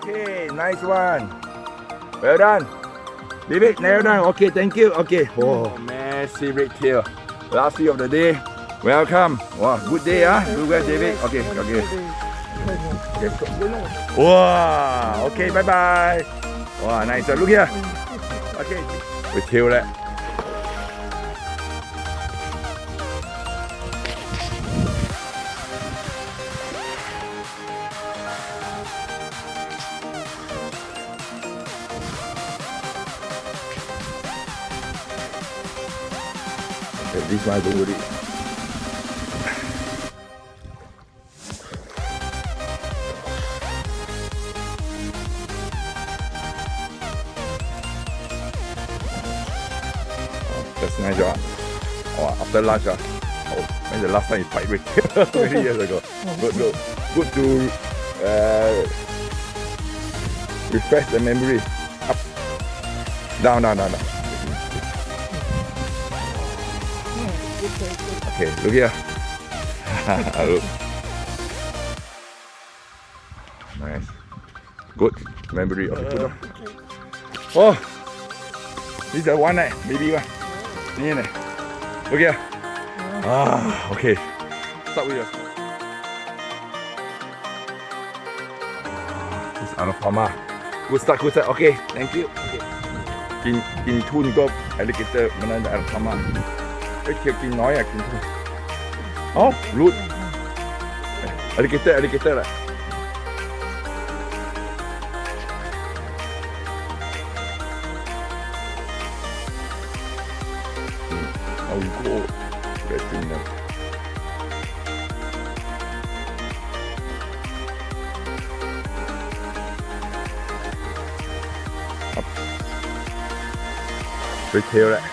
Okay, nice one. Well done. David, nail down. Okay, thank you. Okay. Oh, massive red tail. Last day of the day. Welcome. Wow, good day, huh? Good work, David. Okay. Wow. Okay, bye bye. Wow, nice. Look here. Okay. Red tail that. This one don't worry. That's nice job. Oh, after lunch, when the last time you fight with many years ago. Good to refresh the memory. Up, down. Okay, look here. Look. Nice. Good memory of the food. Oh, this is the one night, maybe one. Look here. Okay. Start with us. This is Arapaima. Good start. Okay, thank you. Okay. กินทุ่นก็ alligator มันนั่น Arapaima เคี้ยวกินน้อยกินทุ่นรูด alligator แหละเอาอีกโก้เด็ดจริงนะไปเที่ยวแหละ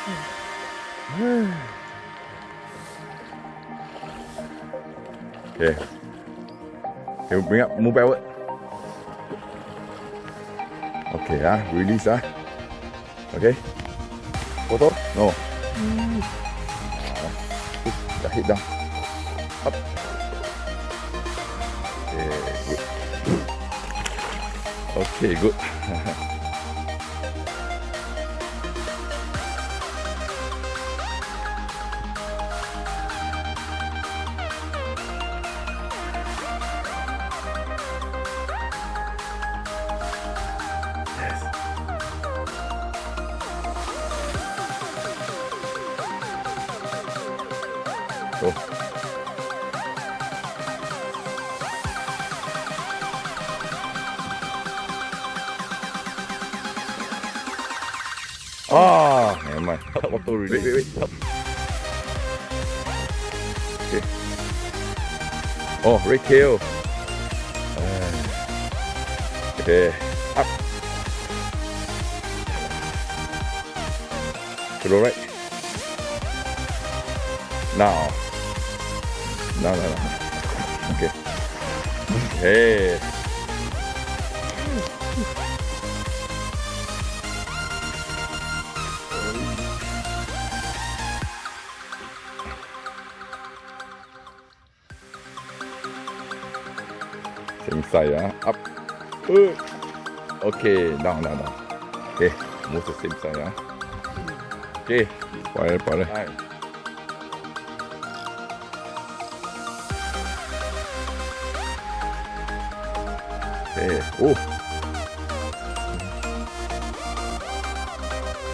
Okay. Okay, bring up, move backward. Okay, release, Okay. Photo? No. Put the head down. Up. Okay, good. Okay, good. Go. Never mind. Auto release. Wait. Okay. Oh, red tail. Okay. Up. To the right. Now. No. Okay. Hey. Same side, up. Okay, down. Okay, move the same side, Okay, ปล่อยเลย Okay.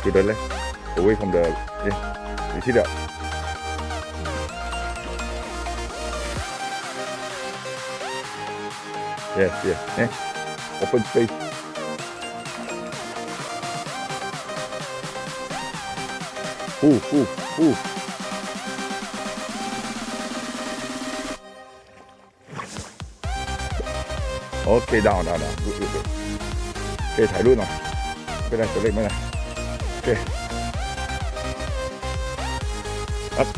To the left, away from the. You see that? Yes. Open space. Ooh. Okay, down. Good. Okay, ถ่ายรูปหน่อยไม่ได้ตัวเล็กไม่ได้ Okay. Up.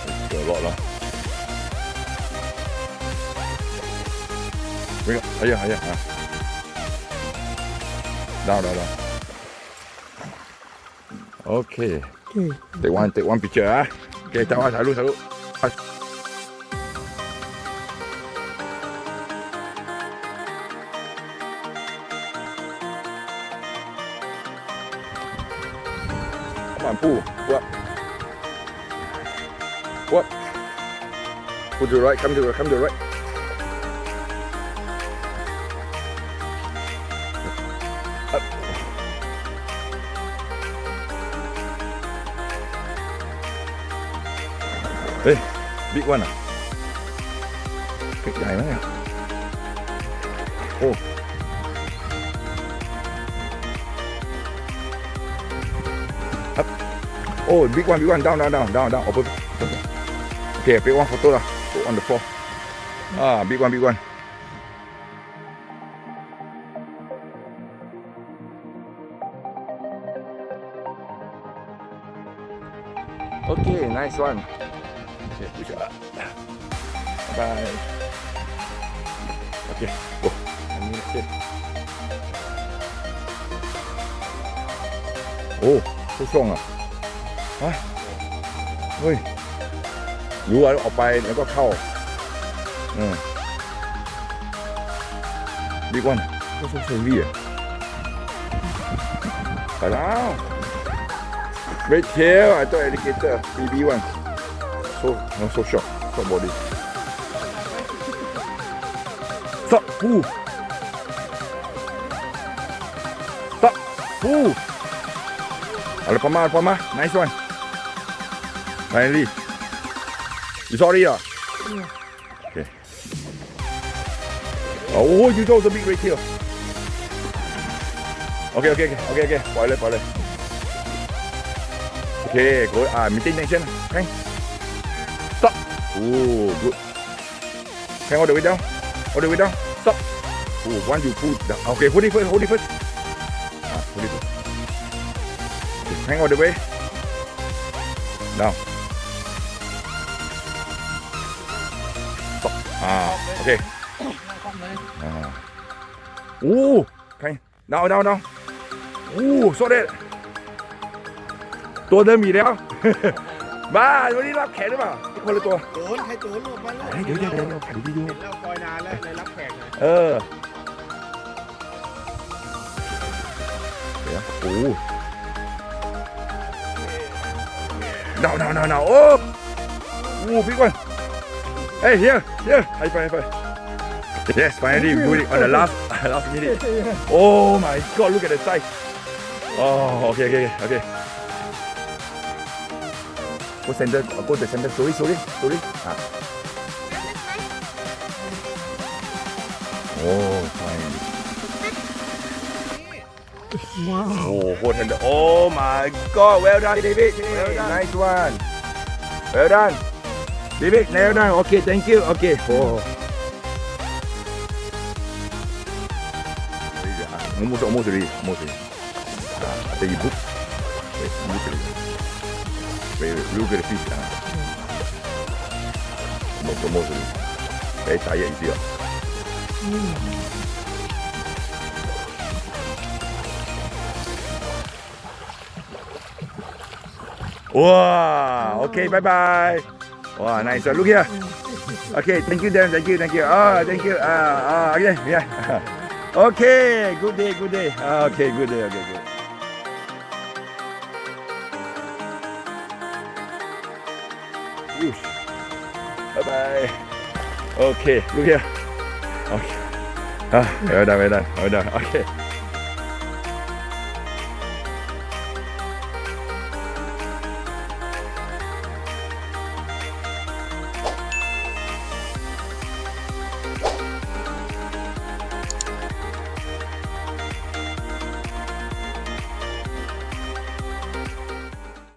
It's a lot lah. Bring up. Ayo. Down. Okay. Take one picture ah. Okay, salut. Come on, Pooh. What? Put to the right. Come to the right. Up. Hey, big one ah. Cái dài lắm nha. Oh. Up. Oh, big one. Down. Open. Okay, big one photo lah. Put on the floor. Ah, big one. Okay, nice one. Okay, push up. Bye. Okay, go. Okay. Oh, so strong ah. ฮะเฮ้ยรู้ว่าออกไปแล้วก็เข้าดีกว่าก็สุดเสียไปแล้วเรดเทลไอ้ตัวเอลิเกเตอร์ BB1 so short body สับปูArapaima nice one finally you sorry ah okay oh you told the big red tail okay ปล่อยเลยokay go maintain tension hang stop oh good hang all the way down stop oh once you pull down okay hold it first okay, hang all the way down stop okay hang down so that ตัวเดิมอีกแล้วบ้าวันนี้รับแขกหรือเปล่าคนละตัวใครโจรลูกมาเลยเดี๋ยวถ่ายวิดีโอเราคอยนานแล้วเลยรับแขกเลยเดี๋ยวNo. Oh, big one. Hey, here. High five. Yes, finally we do it on the last minute. Oh my God, look at the size. Oh, okay. Go the center. Sorry. Oh, fine. Wow. Oh, oh my God. Well done, David. Nice one. Well done. David, well done. Okay, thank you. Okay. Oh. Almost ready. After you book. Wait, look at the fish. Almost ready. Very tired, easier. Wow, okay, bye. Wow, nice one. Look here. Okay, thank you, Dan. Thank you. Oh, thank you. Okay, yeah. Okay, good day. Okay, good day. Okay. Whoosh. Bye. Okay, look here. Okay. Well done. Okay.